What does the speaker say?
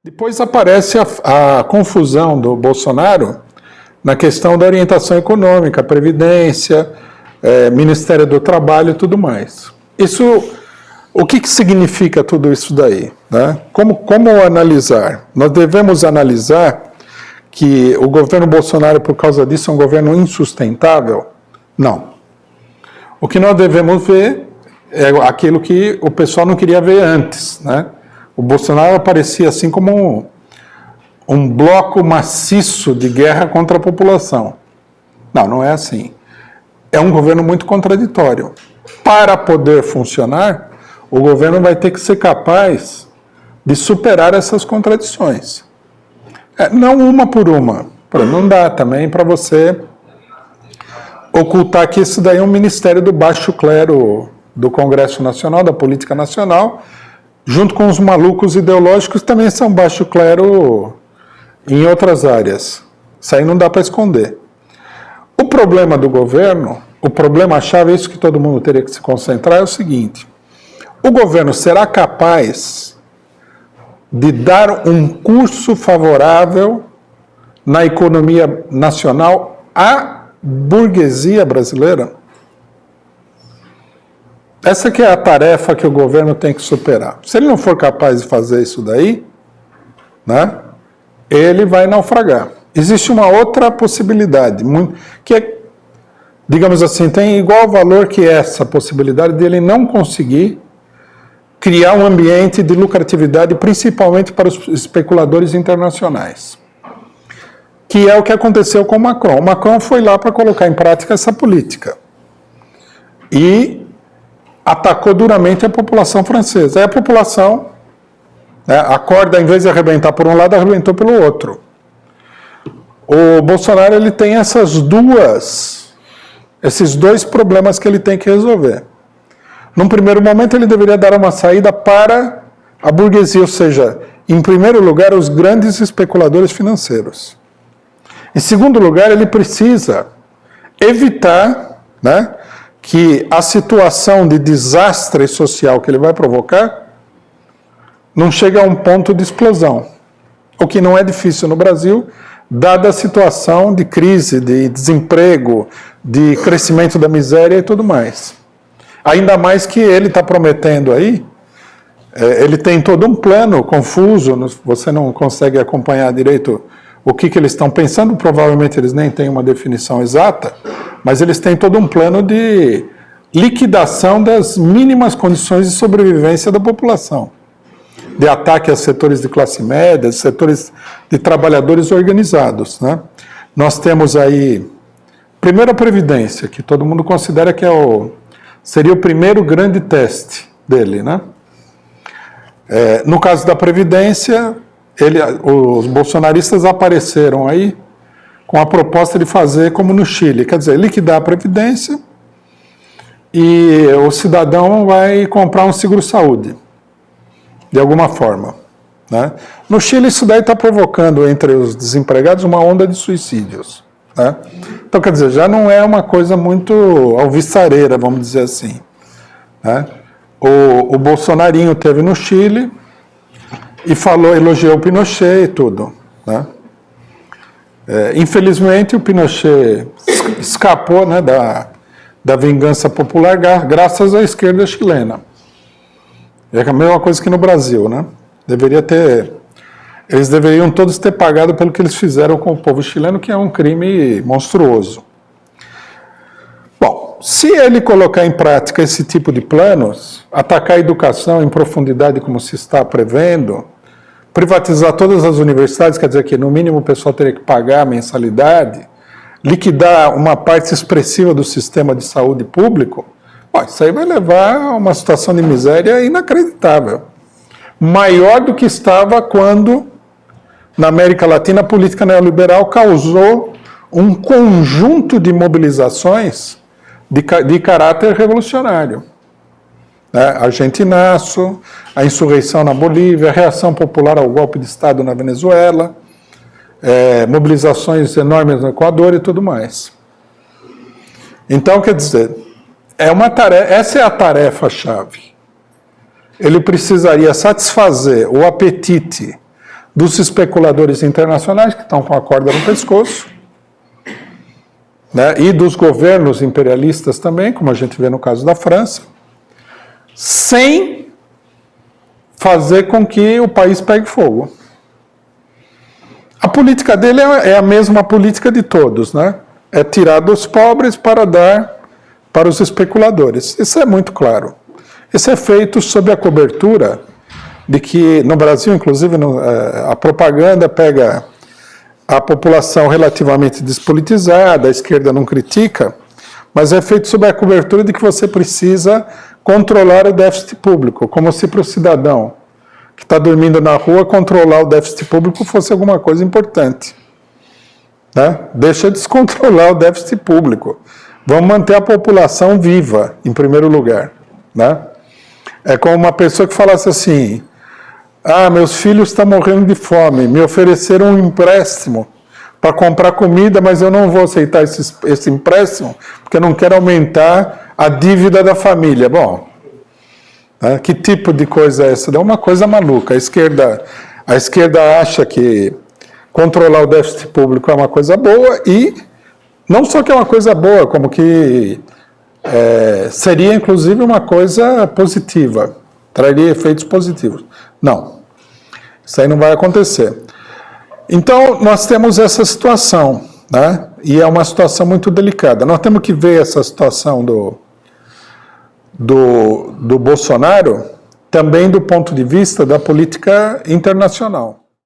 Depois aparece a confusão do Bolsonaro na questão da orientação econômica, Previdência, Ministério do Trabalho e tudo mais. O que significa tudo isso daí? Né? Como analisar? Nós devemos analisar que o governo Bolsonaro, por causa disso, é um governo insustentável? Não. O que nós devemos ver é aquilo que o pessoal não queria ver antes, né? O Bolsonaro aparecia assim como um bloco maciço de guerra contra a população. Não, não é assim. É um governo muito contraditório. Para poder funcionar, o governo vai ter que ser capaz de superar essas contradições. Não uma por uma. Não dá também para você ocultar que isso daí é um ministério do baixo clero do Congresso Nacional, da política nacional, junto com os malucos ideológicos, também são baixo clero em outras áreas. Isso aí não dá para esconder. O problema do governo, o problema-chave, isso que todo mundo teria que se concentrar, é o seguinte: o governo será capaz de dar um curso favorável na economia nacional à burguesia brasileira? Essa que é a tarefa que o governo tem que superar. Se ele não for capaz de fazer isso daí, né, ele vai naufragar. Existe uma outra possibilidade, que é, digamos assim, tem igual valor que essa possibilidade de ele não conseguir criar um ambiente de lucratividade, principalmente para os especuladores internacionais. Que é o que aconteceu com o Macron. O Macron foi lá para colocar em prática essa política. E atacou duramente a população francesa. Aí a população, né, a corda, em vez de arrebentar por um lado, arrebentou pelo outro. O Bolsonaro ele tem esses dois problemas que ele tem que resolver. Num primeiro momento, ele deveria dar uma saída para a burguesia, ou seja, em primeiro lugar, os grandes especuladores financeiros. Em segundo lugar, ele precisa evitar, né, que a situação de desastre social que ele vai provocar não chegue a um ponto de explosão. O que não é difícil no Brasil, dada a situação de crise, de desemprego, de crescimento da miséria e tudo mais. Ainda mais que ele está prometendo aí, ele tem todo um plano confuso, você não consegue acompanhar direito o que eles estão pensando, provavelmente eles nem têm uma definição exata, mas eles têm todo um plano de liquidação das mínimas condições de sobrevivência da população, de ataque a setores de classe média, setores de trabalhadores organizados, né? Nós temos aí, primeiro a Previdência, que todo mundo considera que seria o primeiro grande teste dele, né? No caso da Previdência, os bolsonaristas apareceram aí com a proposta de fazer como no Chile, quer dizer, liquidar a Previdência e o cidadão vai comprar um seguro-saúde, de alguma forma, né? No Chile, isso daí está provocando entre os desempregados uma onda de suicídios, né? Então, quer dizer, já não é uma coisa muito alvissareira, vamos dizer assim, né? O Bolsonarinho teve no Chile e elogiou o Pinochet e tudo, né? Infelizmente, o Pinochet escapou, né, da vingança popular graças à esquerda chilena. É a mesma coisa que no Brasil, né? Eles deveriam todos ter pagado pelo que eles fizeram com o povo chileno, que é um crime monstruoso. Bom, se ele colocar em prática esse tipo de planos, atacar a educação em profundidade como se está prevendo, privatizar todas as universidades, quer dizer que no mínimo o pessoal teria que pagar a mensalidade, liquidar uma parte expressiva do sistema de saúde público, isso aí vai levar a uma situação de miséria inacreditável. Maior do que estava quando, na América Latina, a política neoliberal causou um conjunto de mobilizações de caráter revolucionário. Argentinaço, a insurreição na Bolívia, a reação popular ao golpe de Estado na Venezuela, mobilizações enormes no Equador e tudo mais. Então, quer dizer, essa é a tarefa-chave. Ele precisaria satisfazer o apetite dos especuladores internacionais que estão com a corda no pescoço, né, e dos governos imperialistas também, como a gente vê no caso da França, sem fazer com que o país pegue fogo. A política dele é a mesma política de todos, né? É tirar dos pobres para dar para os especuladores. Isso é muito claro. Isso é feito sob a cobertura de que, no Brasil, inclusive, a propaganda pega a população relativamente despolitizada, a esquerda não critica, mas é feito sob a cobertura de que você precisa controlar o déficit público, como se para o cidadão que está dormindo na rua controlar o déficit público fosse alguma coisa importante. Né? Deixa de descontrolar o déficit público. Vamos manter a população viva, em primeiro lugar. Né? É como uma pessoa que falasse assim, meus filhos estão morrendo de fome, me ofereceram um empréstimo para comprar comida, mas eu não vou aceitar esse empréstimo, porque eu não quero aumentar a dívida da família. Bom, né, que tipo de coisa é essa? É uma coisa maluca. A esquerda acha que controlar o déficit público é uma coisa boa e não só que é uma coisa boa, como que seria inclusive uma coisa positiva, traria efeitos positivos. Não, isso aí não vai acontecer. Então, nós temos essa situação, né? E é uma situação muito delicada. Nós temos que ver essa situação do Bolsonaro também do ponto de vista da política internacional.